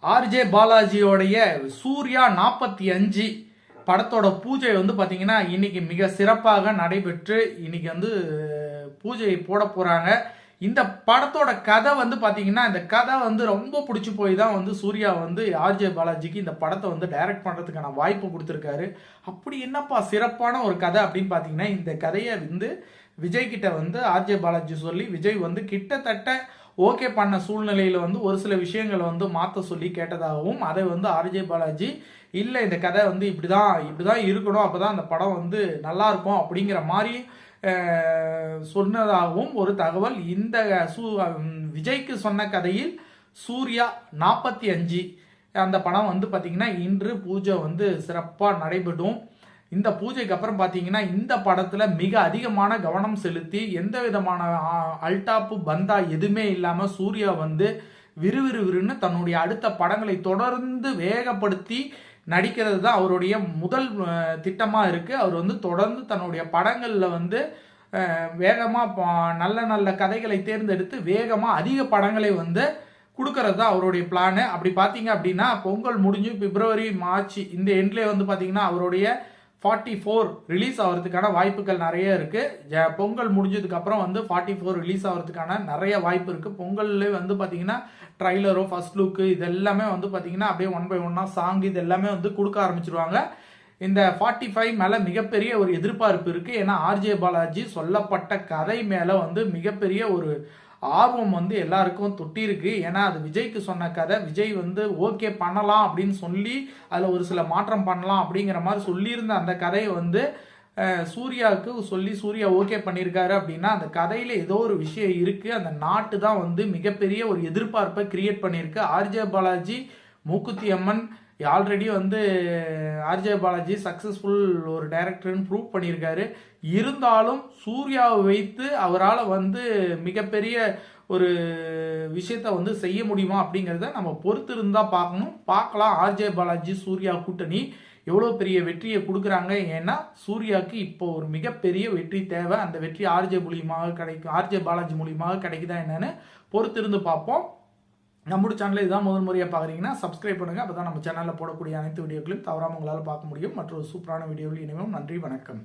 RJ பாலாஜியோடைய Surya 45 படத்தோட பூஜை வந்து பார்த்தீங்கன்னா இன்னைக்கு மிக சிறப்பாக நடைபெற்று இன்னைக்கு வந்து பூஜை போட போறாங்க. இந்த படத்தோட கதை வந்து பார்த்தீங்கன்னா இந்த கதை வந்து ரொம்ப பிடிச்சி போய் தான் வந்து சூர்யா வந்து ஆர்ஜே பாலாஜிக்கு இந்த படத்தை வந்து டைரக்ட் பண்ணுறதுக்கான வாய்ப்பு கொடுத்துருக்காரு. அப்படி என்னப்பா சிறப்பான ஒரு கதை அப்படின்னு பார்த்தீங்கன்னா இந்த கதையை வந்து விஜய் கிட்ட வந்து ஆர்ஜே பாலாஜி சொல்லி விஜய் வந்து கிட்டத்தட்ட ஓகே பண்ண சூழ்நிலையில் வந்து ஒரு சில விஷயங்களை வந்து மாற்ற சொல்லி கேட்டதாகவும் அதை வந்து ஆர்ஜே பாலாஜி இல்லை இந்த கதை வந்து இப்படிதான் இருக்கணும் அப்போ தான் அந்த படம் வந்து நல்லா இருக்கும் அப்படிங்கிற மாதிரி சொன்னதாகவும் ஒரு தகவல். இந்த விஜய்க்கு சொன்ன கதையில் சூர்யா 45 அந்த படம் வந்து பார்த்தீங்கன்னா இன்று பூஜை வந்து சிறப்பாக நடைபெறும். இந்த பூஜைக்கு அப்புறம் பார்த்தீங்கன்னா இந்த படத்தில் மிக அதிகமான கவனம் செலுத்தி எந்த விதமான அல்டாப்பு பந்தா எதுவுமே இல்லாமல் சூர்யா வந்து விறுவிறுவிறுன்னு தன்னுடைய அடுத்த படங்களை தொடர்ந்து வேகப்படுத்தி நடிக்கிறது தான் அவருடைய முதல் திட்டமாக இருக்குது. அவர் வந்து தொடர்ந்து தன்னுடைய படங்களில் வந்து வேகமாக நல்ல நல்ல கதைகளை தேர்ந்தெடுத்து வேகமாக அதிக படங்களை வந்து கொடுக்கறது தான் அவருடைய பிளானு. அப்படி பார்த்தீங்க அப்படின்னா பொங்கல் முடிஞ்சு பிப்ரவரி மார்ச் இந்த எண்ட்லேயே வந்து பார்த்தீங்கன்னா அவருடைய 44 ரிலீஸ் ஆகிறதுக்கான வாய்ப்புகள் நிறைய இருக்குது. பொங்கல் முடிஞ்சதுக்கு அப்புறம் வந்து 44 ரிலீஸ் ஆகிறதுக்கான நிறைய வாய்ப்பு இருக்குது. பொங்கல்ல வந்து பார்த்தீங்கன்னா ட்ரைலரோ ஃபர்ஸ்ட் லுக்கு இது எல்லாமே வந்து பார்த்தீங்கன்னா அப்படியே 1 by 1 சாங் இது எல்லாமே வந்து கொடுக்க ஆரம்பிச்சிருவாங்க. இந்த 45 மேலே மிகப்பெரிய ஒரு எதிர்பார்ப்பு இருக்குது. ஏன்னா ஆர்ஜே பாலாஜி சொல்லப்பட்ட கதை மேலே வந்து மிகப்பெரிய ஒரு ஆர்வம் வந்து எல்லாருக்கும் தொட்டிருக்கு. ஏன்னா அது விஜய்க்கு சொன்ன கதை, விஜய் வந்து ஓகே பண்ணலாம் அப்படின்னு சொல்லி அதில் ஒரு சில மாற்றம் பண்ணலாம் அப்படிங்கிற மாதிரி சொல்லியிருந்த அந்த கதையை வந்து சூர்யாவுக்கு சொல்லி சூர்யா ஓகே பண்ணியிருக்காரு அப்படின்னா அந்த கதையில் ஏதோ ஒரு விஷயம் இருக்குது. அந்த நாட்டு தான் வந்து மிகப்பெரிய ஒரு எதிர்பார்ப்பை கிரியேட் பண்ணியிருக்கு. ஆர்ஜே பாலாஜி மூக்குத்தி அம்மன் ஆல்ரெடி வந்து ஆர்ஜே பாலாஜி சக்ஸஸ்ஃபுல் ஒரு டைரக்டர்னு ப்ரூவ் பண்ணியிருக்காரு. இருந்தாலும் சூர்யாவை வைத்து அவரால் வந்து மிகப்பெரிய ஒரு விஷயத்த வந்து செய்ய முடியுமா அப்படிங்கிறத நம்ம பொறுத்து இருந்தால் பார்க்கலாம். ஆர்ஜே பாலாஜி சூர்யா கூட்டணி எவ்வளோ பெரிய வெற்றியை கொடுக்குறாங்க. ஏன்னா சூர்யாவுக்கு இப்போ ஒரு மிகப்பெரிய வெற்றி தேவை. அந்த வெற்றி ஆர்ஜே பாலாஜி மூலியமாக கிடைக்குதா என்னன்னு பொறுத்திருந்து பார்ப்போம். நம்மளோட சேனலில் இதுதான் முதல் முறையாக பார்க்குறீங்கன்னா சப்ஸ்கிரைப் பண்ணுங்கள். அப்போ தான் நம்ம சேனலில் போடக்கூடிய அனைத்து வீடியோக்களையும் தவறாமல் உங்களால் பார்க்க முடியும். மற்றொரு சூப்பரான வீடியோவில் இணைவோம். நன்றி, வணக்கம்.